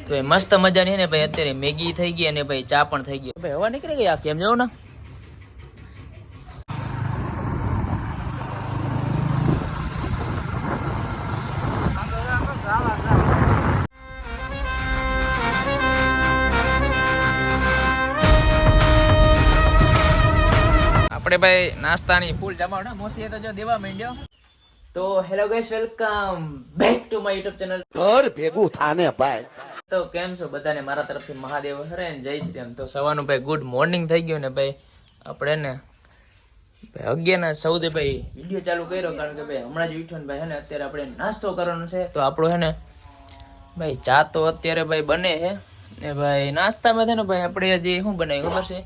તો એ મસ્ત મજાની ને ભાઈ અત્યારે મેગી થઈ ગઈ અને ભાઈ ચા પણ થઈ ગઈ ભાઈ. હવા નીકળી ગઈ આખી, એમ જાવ ને. આપણે ભાઈ નાસ્તાની ફૂલ જમાવટ મોસી તો જો દેવા માંડ્યો. તો hello guys, welcome back to my YouTube channel. ઘર ભેગું થાને ભાઈ. તો કેમ છો બધાને, મારા તરફથી મહાદેવ હરે ને જય શ્રી રામ. તો સવારનું ભાઈ ગુડ મોર્નિંગ થઈ ગયું ને ભાઈ. આપણે ને ભાઈ 11:14 ભાઈ વિડીયો ચાલુ કર્યો, કારણ કે ભાઈ હમણાં જ ઉઠ્યો ને ભાઈ હે ને અત્યારે આપણે નાસ્તો કરવાનો છે. તો આપણો હે ને ભાઈ ચા તો અત્યારે ભાઈ બને છે ને ભાઈ નાસ્તામાં છે ને ભાઈ આપણે હજી શું બનાવ્યું ખબર છે?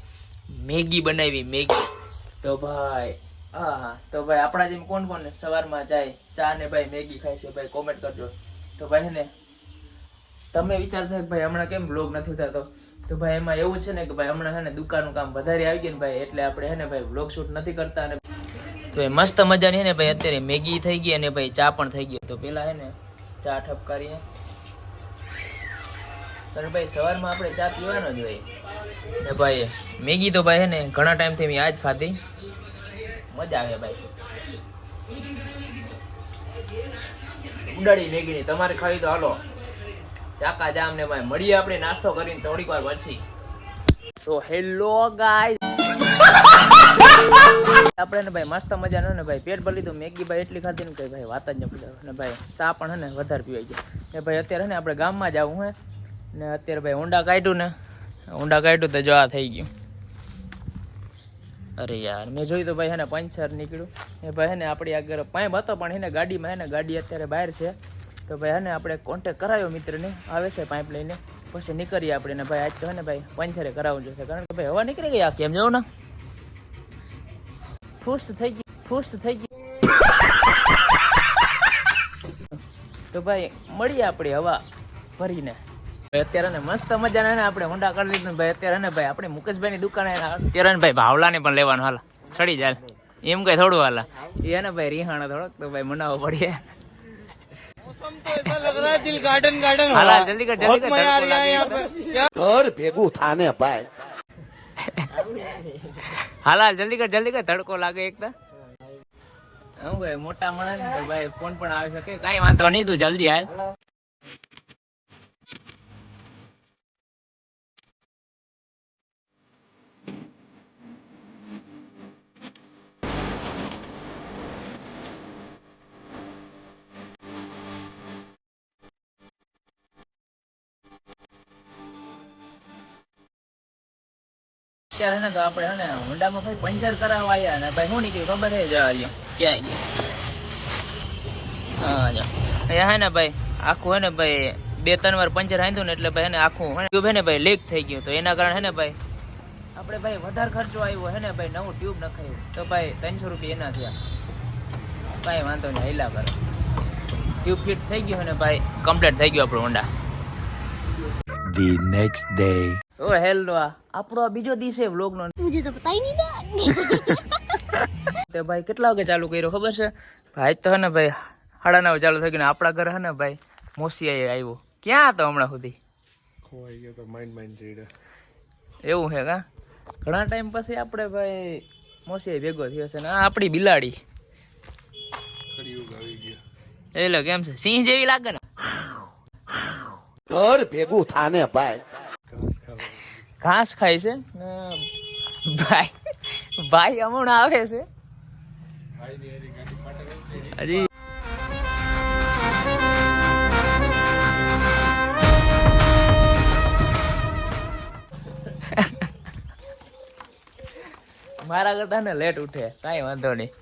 મેગી બનાવી, મેગી. તો ભાઈ હા, તો ભાઈ આપણા જેમ કોણ કોણ સવારમાં જાય ચા ને ભાઈ મેગી ખાય છે ભાઈ, કોમેન્ટ કરજો. તો ભાઈ હે ને તમે વિચારતા કે ભાઈ હમણાં કેમ વ્લોગ નથી થતો, તો ભાઈ એમાં એવું છે ને કે ભાઈ હમણાં હે ને દુકાનનું કામ વધારે આવી ગયું ને ભાઈ, એટલે આપણે હે ને ભાઈ વ્લોગ શૂટ નથી કરતા. અને તો એ મસ્ત મજાની હે ને ભાઈ અત્યારે મેગી થઈ ગઈ અને ભાઈ ચા પણ થઈ ગઈ. તો પેલા હે ને ચા ઠપકારીએ, અને ભાઈ સવારમાં આપણે ચા પીવાનો જ હોય ને ભાઈ. મેગી તો ભાઈ હે ને ઘણા ટાઈમથી મેં આજ ખાધી, મજા આવે ભાઈ. ઉડાડી મેગી ની તમારે ખાવી તો હાલો ચાકા જામ ને ભાઈ મળીએ આપણે નાસ્તો કરીને થોડીક વાર પછી. તો હેલો ગાઈસ, આપણે ને ભાઈ મસ્ત મજાનો ને ભાઈ પેટ ભરી લીધું. મેગી ભાઈ એટલી ખાધી ને કે ભાઈ વાત જ ન પૂછો. ને ભાઈ ચા પણ હે ને વધારે પીવાઈ ગયો ને ભાઈ. અત્યારે ને આપણે ગામમાં જવું હે ને અત્યારે ભાઈ ઊંડા કાઢ્યું તો જો આ થઈ ગયું. અરે યાર મેં જોયું તો ભાઈ હે ને પંચર નીકળ્યું એ ભાઈ હે ને આપણી આગળ પાઇપ હતો પણ હે ને ગાડીમાં હે ને ગાડી અત્યારે બહાર છે. તો ભાઈ હે ને આપણે કોન્ટેક કરાવ્યો મિત્રને, આવે છે પાઇપ લઈને, પછી નીકળીએ આપણે ને ભાઈ. આજ તો હે ને ભાઈ પંચરે કરાવવું જોશે, કારણ કે ભાઈ હવા નીકળી ગઈ આખી, એમ જાવ ને. ફૂસ થઈ ગઈ. તો ભાઈ મળીએ આપણે હવા ભરીને. અત્યારે ને મસ્ત મજાના ને આપણે હોન્ડા કરી લીધું ભાઈ. અત્યારે ને ભાઈ આપણે મુકેશભાઈ ની દુકાને અત્યારે ભાઈ ભાવલાને પણ લેવાનું, હાલ ચડી જાય એમ કઈ થોડું હાલા એને ભાઈ રિહાણા થોડોક તો ભાઈ મનાવો પડીએ. ઘર ભેગું થાને ભાઈ. હાલ જલ્દી કર તડકો લાગે એક તો. હું ભાઈ મોટા માણસ ને ભાઈ ફોન પણ આવી શકે, કઈ વાંધો નહીં, તું જલ્દી હાલ. અત્યારે ને તો આપણે હે ને હોન્ડામાં ભાઈ પંચર કરાવવા આવ્યા ને ભાઈ શું નીકળ્યું ખબર છે? જવા ક્યાં હા જો અહીંયા હે ને ભાઈ આખું હે ને ભાઈ 2-3 વાર પંચર હાંધ્યું ને એટલે ભાઈ હે ને આખું ટ્યુબ હે ને ભાઈ લીક થઈ ગયું. તો એના કારણે હે ને ભાઈ આપણે ભાઈ વધારે ખર્ચો આવ્યો હે ને ભાઈ, નવું ટ્યુબ નખાયું તો ભાઈ 300 રૂપિયા એના થયા. ભાઈ વાંધો નહીં, હિલા કરે. ટ્યુબ ફિટ થઈ ગયું ને ભાઈ, કમ્પ્લીટ થઈ ગયું આપણું હોન્ડા. The next day. ઓ હેલો, આપણો બીજો દિવસ છે વ્લોગ નો. મુજે તો પતા હી નહીં. તે ભાઈ કેટલા વાગે ચાલુ કર્યો ખબર છે? ભાઈ તો હે ને ભાઈ 9:30 ચાલુ થઈ ગયું. આપણા ઘરે હે ને ભાઈ મોસી આવ્યો. ક્યાં હતો હમણાં સુધી? ખોવાઈ ગયો તો માઇન્ડ રેડ. એવું છે કા? ઘણા ટાઈમ પછી આપણે ભાઈ મોસી ભેગો થયો છે ને આ આપણી બિલાડી કળિયુગ આવી ગયા. એટલે કેમ છે? સિંહ જેવી લાગે ને. ઘર ભેગું થાને ભાઈ. ઘાસ ખાય છે ભાઈ હમણાં આવે છે હજી. મારા કરતા ને લેટ ઉઠે, કઈ વાંધો નહીં.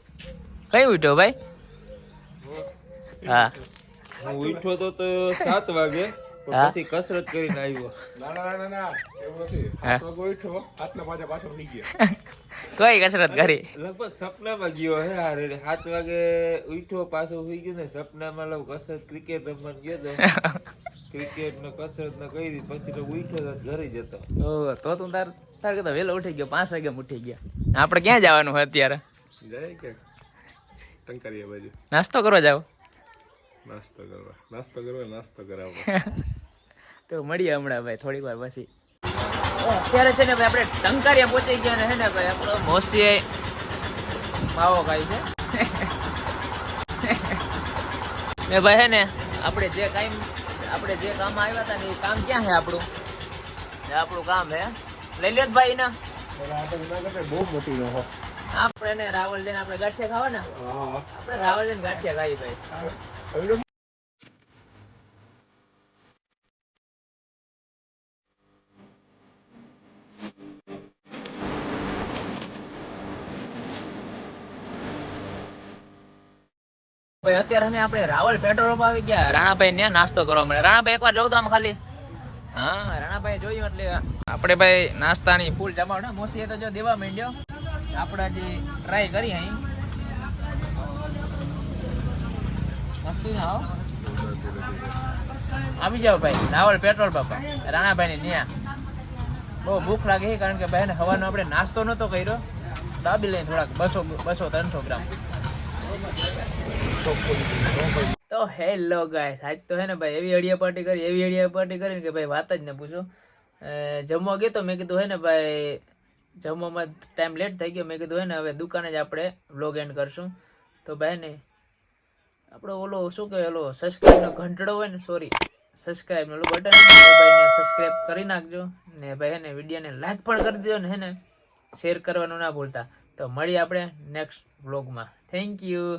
કઈ ઉઠ્યો ભાઈ? હા હું ઉઠ્યો તો 7 વાગે, પછી કસરત કરીને આવ્યો. કઈ કસરત કરી? લગભગ સપનામાં ગયો હે. 7 વાગે ઉઠ્યો, પાછો સુઈ ગયો ને સપનામાં લઉં કસરત ક્રિકેટ રમવા ગયો તો ક્રિકેટ ને કસરત ને કરી, પછી તો ઉઠ્યો તો ઘરે જતો. તો તું તાર કરતા વહેલો ઉઠી ગયો, 5 વાગે ઉઠી ગયા. આપણે ક્યાં જવાનું હોય અત્યારે? જાય કે ટંકારિયા બાજુ નાસ્તો કરવા જાવ? નાસ્તો કરવા નાસ્તો કરાવો. તો મળીએ હમણાં ભાઈ થોડીક વાર પછી. અત્યારે છે ને ભાઈ આપણે ટંકારિયા પહોંચી ગયા ને હે ને ભાઈ આપણો મોસી માવો ખાય છે ને ભાઈ હે ને આપણે જે કામ આવ્યા હતા ને એ કામ ક્યાં છે આપણું? આપણું કામ હે લઈ લ્યો ભાઈ ને બહુ મોટી રહો. આપણે ને રાવલ જઈને આપણે ગાંઠિયા ખાવા ને આપણે રાવલ જઈને ગાંઠિયા ખાઈ ભાઈ. ભાઈ અત્યારે ને આપણે રાવલ પેટ્રોલ પંપ આવી ગયા. રાણાભાઈ ને નાસ્તો કરવા મળે. રાણાભાઈ એકવાર જોઉં તો આમ ખાલી. હા રાણાભાઈ જોયું એટલે આપણે ભાઈ નાસ્તાની ફૂલ જમાવટ. મોસી તો જો દેવા માંડ્યો. આપણે હજી ટ્રાય કરી અહીં મસ્તી ના હો. આવી જાવ ભાઈ રાવલ પેટ્રોલ પંપ રાણાભાઈ ને ન્યા. બહુ ભૂખ લાગે છે કારણ કે ભાઈ ને હવાનો આપણે નાસ્તો નતો કર્યો. દાબી લઈને થોડાક 200-300 ગ્રામ. તો હેલો ગાઈસ, આજ તો હે ને ભાઈ એવી અડિયા પાર્ટી કરીને કે ભાઈ વાત જ ન પૂછો. જમવા ગયો તો મેં કીધું હે ને ભાઈ જમવામાં ટાઈમ લેટ થઈ ગયો. મેં કીધું હે ને હવે દુકાને જ આપણે વ્લોગ એન્ડ કરશું. તો ભાઈ ને આપણો ઓલો શું કહેવાય ઓલો સબસ્ક્રાઈબનો ઘંટડો હોય ને સબસ્ક્રાઈબનો ઓલું બટન તો ભાઈ સબસ્ક્રાઈબ કરી નાખજો ને ભાઈ હે ને વિડીયોને લાઈક પણ કરી દેજો ને હે ને શેર કરવાનું ના ભૂલતા. તો મળીએ આપણે નેક્સ્ટ વ્લોગમાં. Thank you.